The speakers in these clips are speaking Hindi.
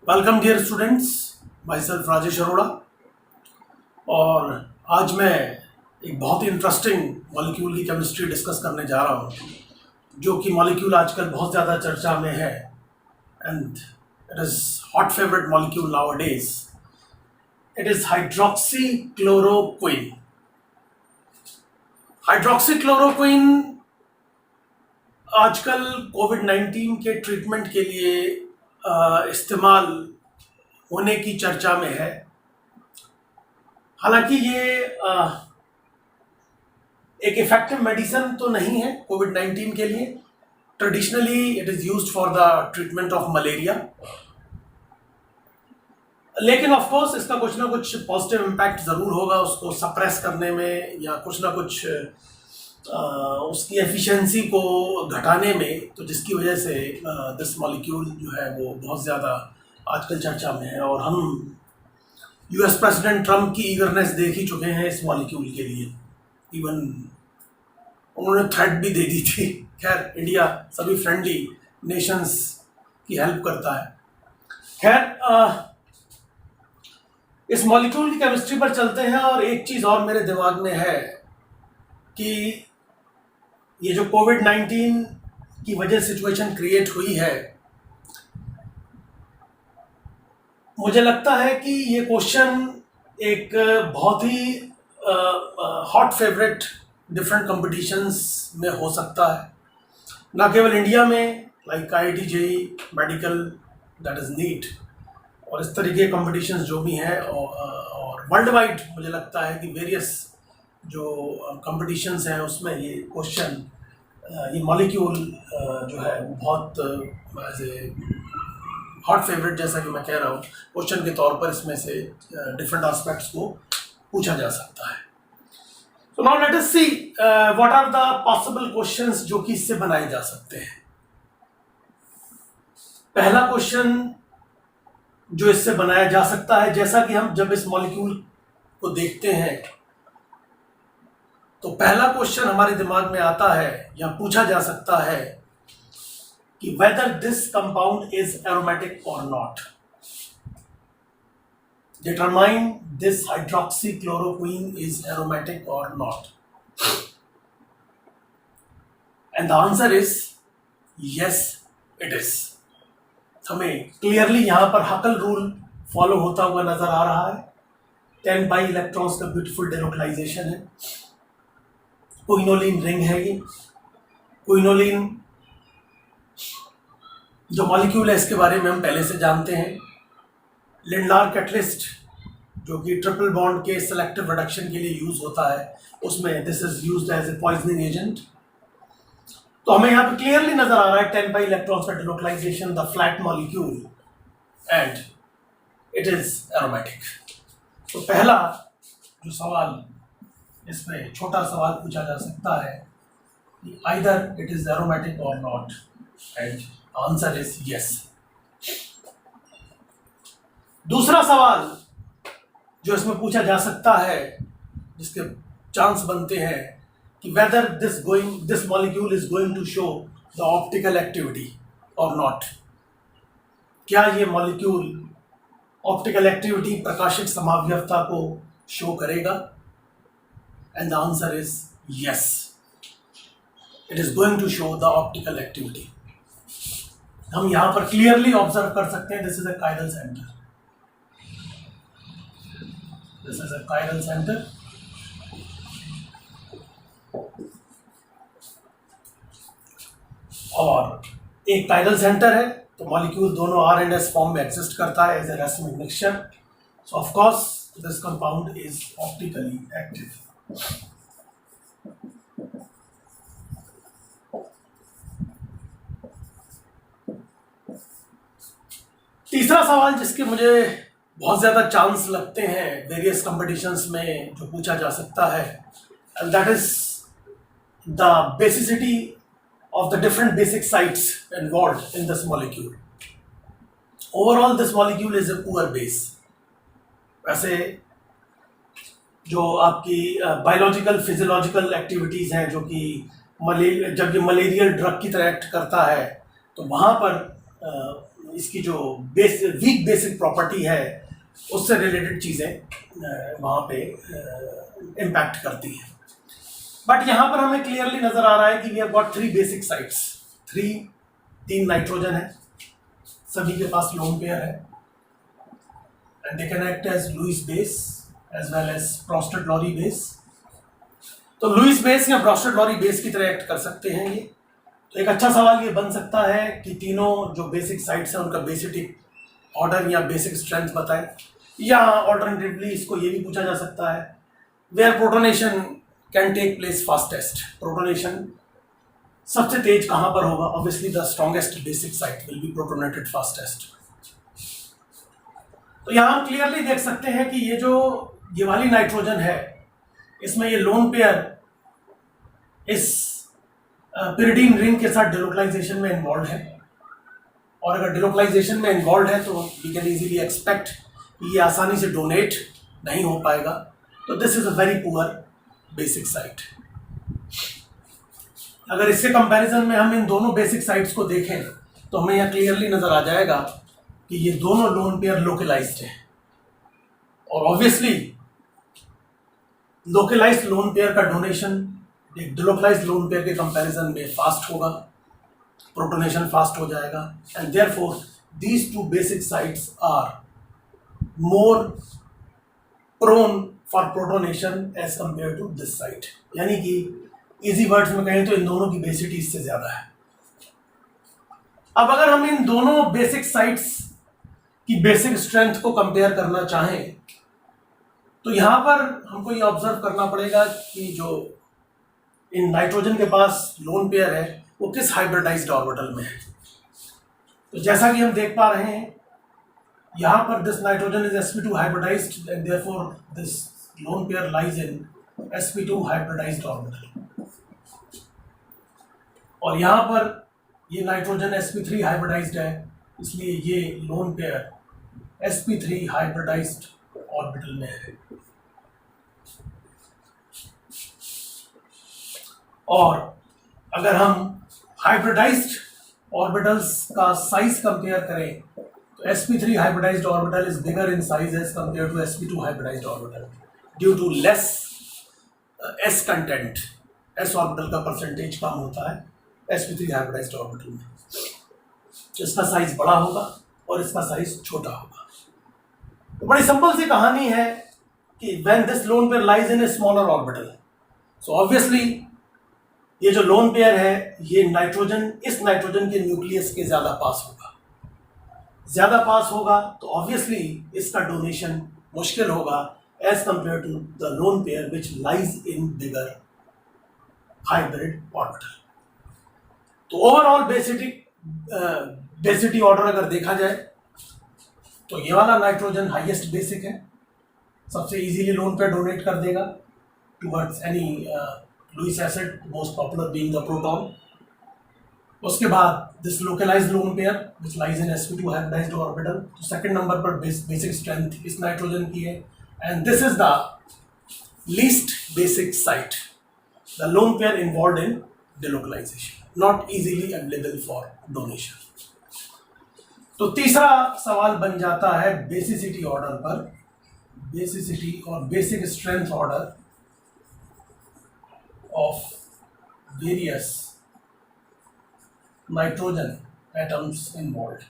Welcome dear students, myself Rajesh Arora. और आज मैं एक बहुत ही इंटरेस्टिंग मॉलिक्यूल की केमिस्ट्री डिस्कस करने जा रहा हूँ, जो कि मॉलिक्यूल आजकल बहुत ज़्यादा चर्चा में है and it is hot favourite molecule now days. It is hydroxy chloroquine. Hydroxy chloroquine आजकल कोविड-19 के ट्रीटमेंट के लिए इस्तेमाल होने की चर्चा में है। हालांकि ये एक इफेक्टिव मेडिसिन तो नहीं है कोविड-19 के लिए। Traditionally it is used for the treatment of malaria, लेकिन ऑफ कोर्स इसका कुछ ना कुछ पॉजिटिव इम्पैक्ट ज़रूर होगा उसको सप्रेस करने में, या कुछ ना कुछ उसकी एफिशिएंसी को घटाने में, तो जिसकी वजह से दिस मॉलिक्यूल जो है वो बहुत ज़्यादा आजकल चर्चा में है। और हम यूएस प्रेसिडेंट ट्रम्प की ईगरनेस देख ही चुके हैं इस मॉलिक्यूल के लिए। इवन उन्होंने थ्रेट भी दे दी थी। खैर, इंडिया सभी फ्रेंडली नेशंस की हेल्प करता है। खैर, इस मॉलिक्यूल की केमिस्ट्री पर चलते हैं। और एक चीज़ और मेरे दिमाग में है कि ये जो कोविड-19 की वजह सिचुएशन क्रिएट हुई है, मुझे लगता है कि ये क्वेश्चन एक बहुत ही हॉट फेवरेट डिफरेंट कंपटीशंस में हो सकता है, ना केवल इंडिया में, like IIT JEE medical, that is NEET, और इस तरीके के कंपटीशंस जो भी हैं, और वर्ल्ड वाइड मुझे लगता है कि वेरियस जो कंपटीशंस हैं उसमें ये क्वेश्चन, ये मॉलिक्यूल जो है बहुत एज ए हॉट फेवरेट, जैसा कि मैं कह रहा हूँ, क्वेश्चन के तौर पर इसमें से डिफरेंट एस्पेक्ट्स को पूछा जा सकता है। तो now let us see what are the possible questions जो कि इससे बनाए जा सकते हैं। पहला क्वेश्चन जो इससे बनाया जा सकता है, जैसा कि हम जब इस मॉलिक्यूल को देखते हैं तो पहला क्वेश्चन हमारे दिमाग में आता है या पूछा जा सकता है कि whether this compound is aromatic or not. Determine this hydroxychloroquine is aromatic or not. And the answer is yes, it is. हमें क्लियरली यहाँ पर हकल रूल फॉलो होता हुआ नजर आ रहा है। 10 पाई इलेक्ट्रॉन्स का ब्यूटीफुल डेलोक्लाइजेशन है। क्विनोलिन रिंग है। ये क्विनोलिन जो मॉलिक्यूल है इसके बारे में हम पहले से जानते हैं। लिंडलार कैटलिस्ट जो कि ट्रिपल बॉन्ड के सेलेक्टिव रिडक्शन के लिए यूज होता है, उसमें this is used as a poisoning agent. तो हमें यहाँ पे क्लियरली नजर आ रहा है 10 पाई इलेक्ट्रॉन्स का delocalisation, the flat molecule, and it is aromatic. तो पहला जो सवाल, इसमें छोटा सवाल पूछा जा सकता है कि आइदर इट इज एरोमेटिक और not, and answer is yes. दूसरा सवाल जो इसमें पूछा जा सकता है, जिसके चांस बनते हैं कि whether this molecule is going to show the optical activity और नॉट। क्या ये मॉलिक्यूल ऑप्टिकल एक्टिविटी, प्रकाशिक समावयवता को शो करेगा? And the answer is yes, it is going to show the optical activity. हम यहां पर क्लियरली ऑब्जर्व कर सकते हैं, this is a chiral centre, this is a chiral centre, और एक कायरल सेंटर है, तो मॉलिक्यूल दोनों R and S फॉर्म में एग्जिस्ट करता है as a racemic mixture. So of course this compound is optically active. तीसरा सवाल जिसके मुझे बहुत ज़्यादा चांस लगते हैं वेरियस कंपटीशंस में जो पूछा जा सकता है, and that is the basicity of the different basic sites involved in this molecule. Overall, this molecule is a poor base. वैसे जो आपकी बायोलॉजिकल फिजियोलॉजिकल एक्टिविटीज़ हैं, जो कि जब ये मलेरियल ड्रग की तरह एक्ट करता है, तो वहाँ पर इसकी जो वीक बेसिक प्रॉपर्टी है उससे रिलेटेड चीज़ें वहाँ पे इम्पैक्ट करती हैं। बट यहाँ पर हमें क्लियरली नज़र आ रहा है कि we have got 3 basic sites, 3 nitrogen है, सभी के पास लोन पेयर है, and they can act as Lewis base as well as Bronsted Lowry base. तो लुईस बेस या ब्रोस्टेड लॉरी बेस की तरह एक्ट कर सकते हैं ये। तो एक अच्छा सवाल ये बन सकता है कि तीनों जो बेसिक साइट्स हैं उनका बेसिक ऑर्डर या बेसिक स्ट्रेंथ बताएं, या ऑल्टरनेटिवली इसको ये भी पूछा जा सकता है where protonation can take place fastest, protonation सबसे तेज कहाँ पर होगा? Obviously the strongest basic site will be protonated fastest. तो यहाँ हम क्लियरली देख सकते हैं कि ये वाली नाइट्रोजन है, इसमें ये लोन पेयर इस पिरिडीन रिंग के साथ डिलोकलाइजेशन में इन्वॉल्व है, और अगर डिलोकलाइजेशन में इन्वॉल्व है तो वी कैन इजीली एक्सपेक्ट कि ये आसानी से डोनेट नहीं हो पाएगा। तो this is a very poor basic site. अगर इसके कंपैरिजन में हम इन दोनों बेसिक साइट्स को देखें तो हमें यह क्लियरली नजर आ जाएगा कि ये दोनों लोन पेयर लोकलाइज्ड हैं, और ऑब्वियसली लोकलाइज्ड लोन पेयर का डोनेशन एक डिलोकलाइज्ड लोन पेयर के कंपैरिजन में फास्ट होगा, प्रोटोनेशन फास्ट हो जाएगा, and therefore these 2 basic sites are more prone for protonation as compare to this site. यानी कि इजी वर्ड्स में कहें तो इन दोनों की बेसिटी इससे ज्यादा है। अब अगर हम इन दोनों बेसिक साइट्स की बेसिक स्ट्रेंथ को कंपेयर करना चाहें तो यहां पर हमको ये ऑब्जर्व करना पड़ेगा कि जो इन नाइट्रोजन के पास लोन पेयर है वो किस हाइब्रिडाइज्ड ऑर्बिटल में है। तो जैसा कि हम देख पा रहे हैं यहां पर this nitrogen is sp2 hybridised and therefore this lone pair lies in sp2 hybridised orbital, और यहां पर ये नाइट्रोजन sp3 हाइब्रिडाइज्ड है, इसलिए ये lone pair sp3 hybridised orbital में है। और अगर हम हाइब्रिडाइज्ड ऑर्बिटल्स का साइज कंपेयर करें तो sp3 hybridised orbital is bigger in size as compare to sp2 hybridised orbital due to less s content. s orbital का परसेंटेज कम होता है sp3 हाइब्रिडाइज्ड ऑर्बिटल में, इसका साइज बड़ा होगा और इसका साइज छोटा होगा। तो बड़ी सिंपल सी कहानी है कि when this lone pair lies in a smaller orbital, so obviously ये जो लोन पेयर है ये इस नाइट्रोजन के न्यूक्लियस के ज्यादा पास होगा, तो ऑब्वियसली इसका डोनेशन मुश्किल होगा as compare to the lone pair which lies in bigger hybrid orbital. तो ओवरऑल बेसिटी ऑर्डर अगर देखा जाए तो ये वाला नाइट्रोजन हाईएस्ट बेसिक है, सबसे इजीली लोन पेयर डोनेट कर देगा towards any Lewis acid, most popular being the proton. उसके बाद this localised lone pair which lies in sp2 hybridised orbital, तो सेकंड नंबर पर बेसिक स्ट्रेंथ इस नाइट्रोजन की है, and this is the least basic site, the lone pair involved in delocalisation, not easily available for donation. तो तीसरा सवाल बन जाता है बेसिसिटी ऑर्डर पर, बेसिसिटी और basic strength order of various nitrogen atoms involved।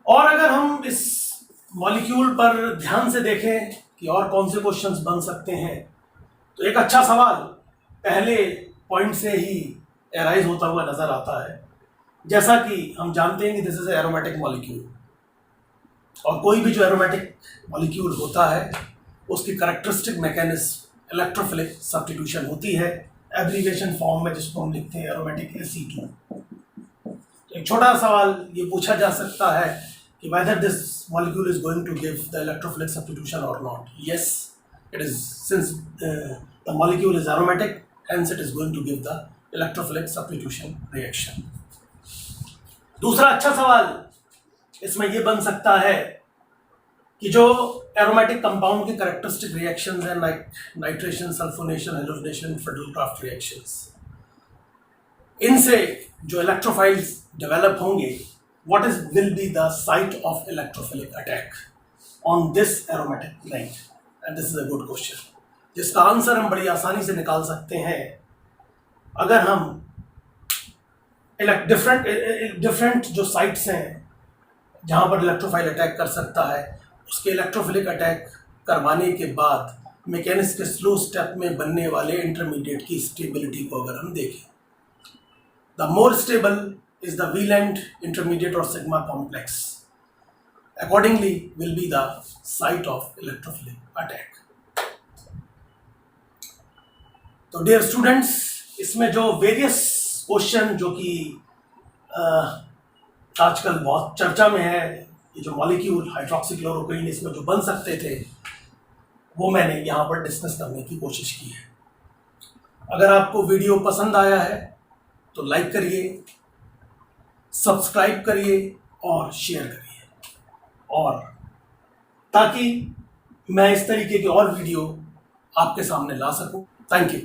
और अगर हम इस मॉलिक्यूल पर ध्यान से देखें कि और कौन से क्वेश्चंस बन सकते हैं, तो एक अच्छा सवाल पहले पॉइंट से ही एराइज होता हुआ नजर आता है। जैसा कि हम जानते हैं कि दिस इज एरोमेटिक मॉलिक्यूल, और कोई भी जो एरोमेटिक मॉलिक्यूल होता है उसकी कैरेक्टरिस्टिक मैकेनिज्म इलेक्ट्रोफिलिक सब्स्टिट्यूशन होती है, एब्रीविएशन फॉर्म में जिसको हम लिखते हैं एरोमेटिक Ac2। तो एक छोटा सवाल ये पूछा जा सकता है कि whether this molecule is going to give the electrophilic substitution or not. Yes, it is, since the molecule is aromatic, hence it is going to give the electrophilic substitution reaction। दूसरा अच्छा सवाल इसमें ये बन सकता है कि जो एरोमेटिक कंपाउंड के कैरेक्टरिस्टिक रिएक्शंस हैं, like nitration, sulphonation, halogenation, Friedel-craft reactions, इनसे जो इलेक्ट्रोफाइल्स डेवलप होंगे, what is will be the site of electrophilic attack on this aromatic light? And this is a good question, जिसका आंसर हम बड़ी आसानी से निकाल सकते हैं अगर हम डिफरेंट जो साइट्स हैं जहाँ पर इलेक्ट्रोफाइल अटैक कर सकता है, उसके इलेक्ट्रोफिलिक अटैक करवाने के बाद मैकेनिक्स के स्लो स्टेप में बनने वाले इंटरमीडिएट की स्टेबिलिटी को अगर हम देखें, the more stable is the Wheland intermediate or sigma complex, accordingly will be the site of electrophilic attack. तो डियर स्टूडेंट्स, इसमें जो वेरियस क्वेश्चन जो कि आजकल बहुत चर्चा में है, ये जो मॉलिक्यूल हाइड्रोक्सीक्लोरोक्वीन इसमें जो बन सकते थे, वो मैंने यहाँ पर डिस्कस करने की कोशिश की है। अगर आपको वीडियो पसंद आया है तो लाइक करिए, सब्सक्राइब करिए और शेयर करिए, और ताकि मैं इस तरीके के और वीडियो आपके सामने ला सकूं। Thank you.